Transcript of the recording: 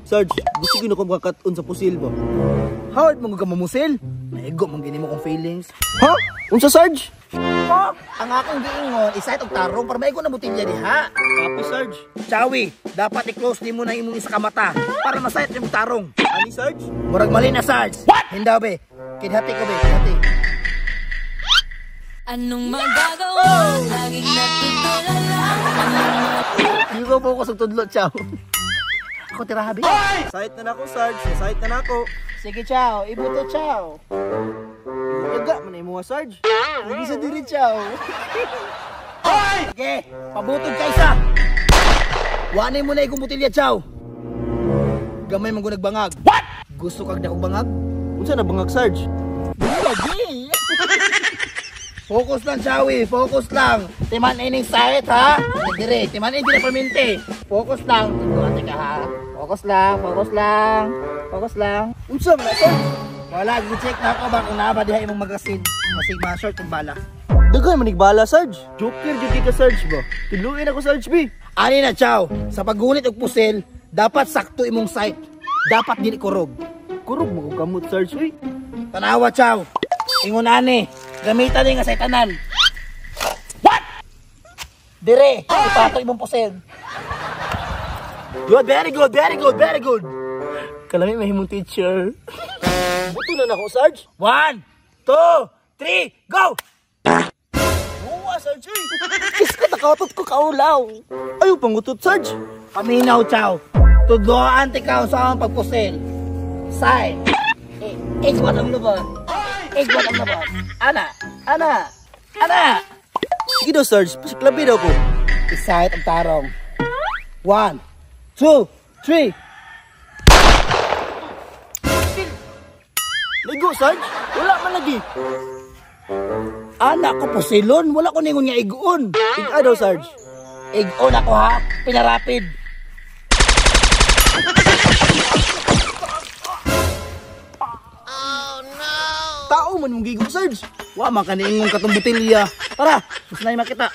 Sarge, gusto ko na kong makakat-on sa pusil ba? Howard mo ka mamusil? Naigo mong gini mo kong feelings. Ha? Unsa Sarge? Oh, ang akong giingon, isayt og tarong para maigo na butilya diha. Copy Sarge. Chawi, dapat i-close din mo na imong isa ka mata para masayat yung tarong. Ani Sarge? Murag mali na Sarge. What? Hindaw be. Kidhati ko be, kidhati. Anong magagawa? Laging natutulala. Hindi ko po ko sa tudlo, Chow. Ako tirahabi. Site na nako Sarge, site na nako. Sige, Chow. Ibuto, Chow. Yaga man imo Sarge. Lagi sa diri, Chow. Sige, pabutod ka isa. Wanay mo na ikong butilya, Chow. Gamay mong nagbangag. What? Gusto kag na kong bangag? Unsa na bangag Sarge? Lagi. Focus lang, Chowi. Focus lang. Timan ining site, ha? Dire, timan ining permente. Focus lang. Tutuan ka, ha? Focus lang, focus lang. Focus lang. Unsa man Sarge? Wala, gi-check na ako ba kung naaba diha imong magasin. Masig ma-short yung bala. Daghan man bala Sarge. Joker jud ka Sarge ba? Tiluin ako Sarge B. Ani na, Chow. Sa paggunit og pusil, dapat sakto imong sight. Dapat dili kurog. Kurog mo kong kamot Sarge uy. Tanawa, Chow. Ingon ani, gamitan ni nga saytanan. What? Dire, ipato imong pusil. Good, very good, very good, very good. Kalami mahimong teacher. Buto na nako Sarge. 1, 2, 3, go! Buwa Sarge uy. Kis ka nakautot ko kaulaw. Ayaw pangutot Sarge. Paminaw, Chow. Tudloan tikaw sa akong pagpusil. Side. Igwat ang laban. Igwat ang laban. Ana. Ana. Ana. Sige daw Sarge, pasiklabi daw ko. Isayat ang tarong. 1, 2, 3. Ligo Sarge, wala man lagi. Anak ko pusilon. Wala ko ningon nga igoon. Iga daw Sarge. Igoon ako ha. Pinarapid. Tao man mong gigo Sarge. Wa man kaniingon katong butilya. Tara, mas na makita.